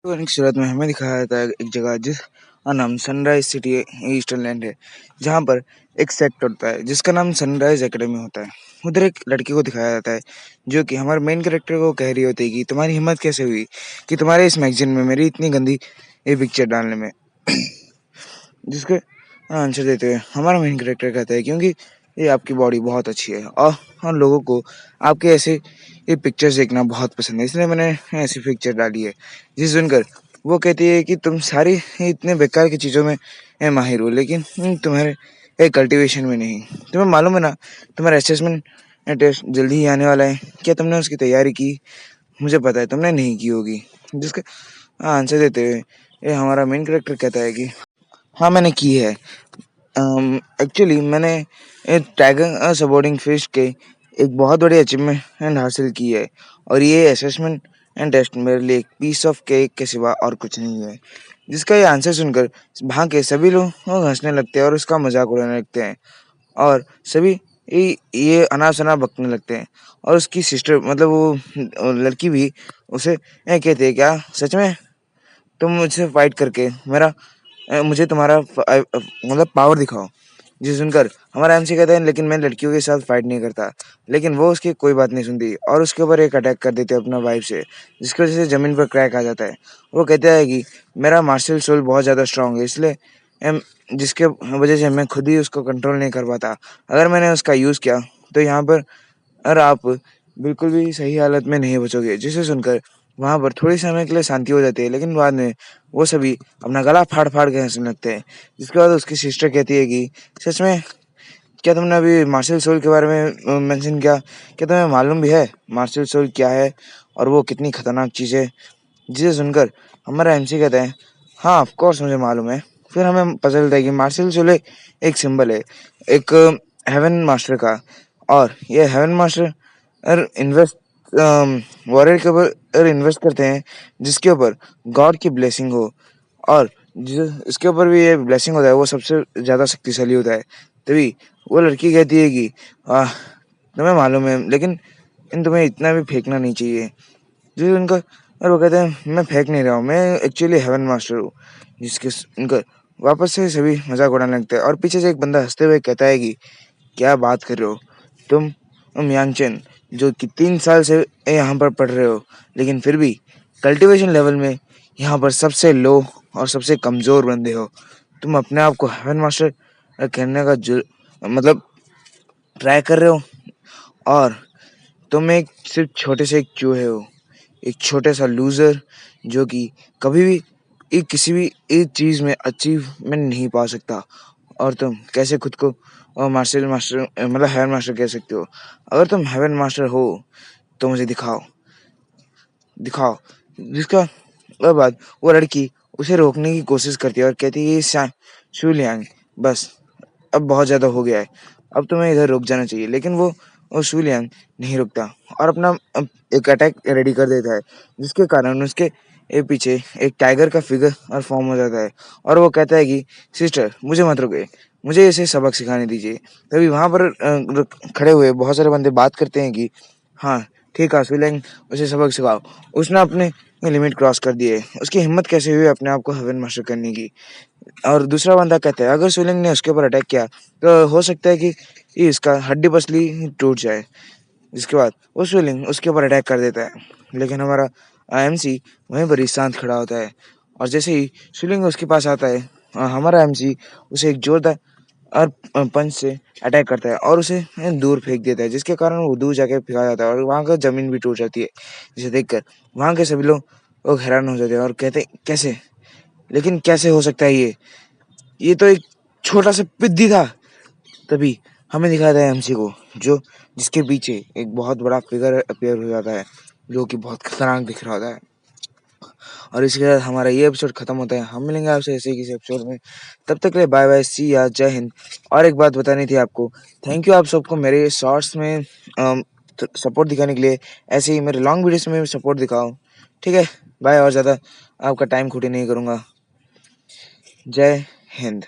की शुरुआत में हमें दिखाया जाता है एक जगह जिसका नाम सनराइज सिटी ईस्टर्न लैंड है, जहाँ पर एक सेक्ट होता है जिसका नाम सनराइज एकेडमी होता है। उधर एक लड़की को दिखाया जाता है जो कि हमारे मेन कैरेक्टर को कह रही होती है कि तुम्हारी हिम्मत कैसे हुई कि तुम्हारे इस मैगजीन में मेरी इतनी गंदी ये पिक्चर डालने में। जिसके आंसर देते हुए हमारा मेन कैरेक्टर कहता है क्योंकि ये आपकी बॉडी बहुत अच्छी है और लोगों को आपके ऐसे ये पिक्चर्स देखना बहुत पसंद है, इसलिए मैंने ऐसी पिक्चर डाली है। जिस सुनकर वो कहती है कि तुम सारी इतने बेकार की चीज़ों में माहिर हो, लेकिन तुम्हारे एक कल्टीवेशन में नहीं। तुम्हें मालूम है ना, तुम्हारा असेसमेंट टेस्ट जल्दी ही आने वाला है। क्या तुमने उसकी तैयारी की? मुझे पता है तुमने नहीं की होगी। जिसका आंसर देते हुए ये हमारा मेन कैरेक्टर कहता है कि हाँ, मैंने की है। एक्चुअली मैंने टाइगर सबोर्डिंग फिश के एक बहुत बड़ी अचीवमेंट हासिल की है, और ये असेसमेंट एंड टेस्ट मेरे लिए एक पीस ऑफ केक के सिवा और कुछ नहीं है। जिसका ये आंसर सुनकर वहाँ के सभी लोग हंसने लगते हैं और उसका मजाक उड़ाने लगते हैं, और सभी ये अनाप-शनाप बकने लगते हैं। और उसकी सिस्टर मतलब वो लड़की भी उसे कहती है, क्या सच में तुम मुझसे फाइट करके मुझे तुम्हारा मतलब पावर दिखाओ। जी सुनकर हमारा एमसी कहता है लेकिन मैं लड़कियों के साथ फाइट नहीं करता, लेकिन वो उसकी कोई बात नहीं सुनती और उसके ऊपर एक अटैक कर देते हैं अपना वाइफ से, जिसकी वजह से ज़मीन पर क्रैक आ जाता है। वो कहता है कि मेरा मार्शल सोल बहुत ज़्यादा स्ट्रांग है, इसलिए जिसके वजह से मैं खुद ही उसको कंट्रोल नहीं कर पाता। अगर मैंने उसका यूज़ किया तो यहाँ पर और आप बिल्कुल भी सही हालत में नहीं बचोगे। जिसे सुनकर वहाँ पर थोड़ी समय के लिए शांति हो जाती है, लेकिन बाद में वो सभी अपना गला फाड़-फाड़ के हँसने लगते हैं। जिसके बाद उसकी सिस्टर कहती है कि सच में क्या तुमने अभी मार्शल सोल के बारे में मेंशन किया? क्या तुम्हें मालूम भी है मार्शल सोल क्या है और वो कितनी खतरनाक चीज़ है? जिसे सुनकर हमारा एमसी कहता है, हाँ ऑफ कोर्स मुझे मालूम है। फिर हमें पता चलता है कि मार्शल सोल एक सिंबल है, एक हेवन मास्टर का, और ये हेवन मास्टर इन्वेस्ट वॉरियर के ऊपर इन्वेस्ट करते हैं जिसके ऊपर गॉड की ब्लेसिंग हो, और जिस इसके ऊपर भी ये ब्लेसिंग होता है वो सबसे ज़्यादा शक्तिशाली होता है। तभी वो लड़की कहती है कि तुम्हें मालूम है, लेकिन तुम्हें इतना भी फेंकना नहीं चाहिए। जी उनका और वो कहते हैं मैं फेंक नहीं रहा हूँ, मैं एक्चुअली हेवन मास्टर हूँ। जिसके उनका वापस से सभी मजाक उड़ाने लगते हैं, और पीछे से एक बंदा हंसते हुए कहता है कि क्या बात कर रहे हो तुम यांगचेन, जो कि 3 साल से यहाँ पर पढ़ रहे हो, लेकिन फिर भी कल्टीवेशन लेवल में यहाँ पर सबसे लो और सबसे कमज़ोर बंदे हो। तुम अपने आप को हेवन मास्टर कहने का जो मतलब ट्राई कर रहे हो, और तुम एक सिर्फ छोटे से एक चूहे हो, एक छोटे सा लूज़र जो कि कभी भी एक किसी भी एक चीज़ में अचीवमेंट नहीं पा सकता। और तुम कैसे खुद को मार्शल मास्टर मतलब हेवन मास्टर कह सकते हो? अगर तुम हेवन मास्टर हो तो मुझे दिखाओ, दिखाओ। जिसका बाद वो लड़की उसे रोकने की कोशिश करती है और कहती है कि शू लियांग, बस अब बहुत ज़्यादा हो गया है, अब तुम्हें इधर रुक जाना चाहिए। लेकिन वो शू लियांग नहीं रुकता और अपना एक अटैक रेडी कर देता है, जिसके कारण उसके पीछे एक टाइगर का फिगर और फॉर्म हो जाता है, और वो कहता है कि सिस्टर मुझे मत रोके, मुझे इसे सबक सिखाने दीजिए। तभी वहाँ पर खड़े हुए बहुत सारे बंदे बात करते हैं कि हाँ ठीक है शू लियांग, उसे सबक सिखाओ। उसने अपने लिमिट क्रॉस कर दी है, उसकी हिम्मत कैसे हुई अपने आप को हेवन मास्टर करने की। और दूसरा बंदा कहता है अगर शू लियांग ने उसके ऊपर अटैक किया तो हो सकता है कि ये इसका हड्डी पसली टूट जाए। जिसके बाद वो शू लियांग उसके ऊपर अटैक कर देता है, लेकिन हमारा एमसी वहीं पर ही शांत खड़ा होता है। और जैसे ही शू लियांग उसके पास आता है, हमारा एमसी उसे एक जोरदार और पंच से अटैक करता है और उसे दूर फेंक देता है, जिसके कारण वो दूर जाके फेंका जाता है और वहाँ का ज़मीन भी टूट जाती है। जिसे देखकर वहाँ के सभी लोग हैरान हो जाते हैं और कहते हैं कैसे, लेकिन कैसे हो सकता है ये तो एक छोटा सा पिद्दी था। तभी हमें दिखाता है एमसी को जो जिसके पीछे एक बहुत बड़ा फिगर अपीयर हो जाता है, जो कि बहुत खतरनाक दिख रहा होता है। और इसके साथ हमारा ये एपिसोड खत्म होता है। हम मिलेंगे आपसे ऐसे ही किसी एपिसोड में, तब तक के लिए बाय बाय, सी या जय हिंद। और एक बात बतानी थी आपको, थैंक यू आप सबको मेरे शॉर्ट्स में सपोर्ट दिखाने के लिए। ऐसे ही मेरे लॉन्ग वीडियोस में भी सपोर्ट दिखाओ, ठीक है? बाय। और ज़्यादा आपका टाइम खोटी नहीं करूँगा। जय हिंद।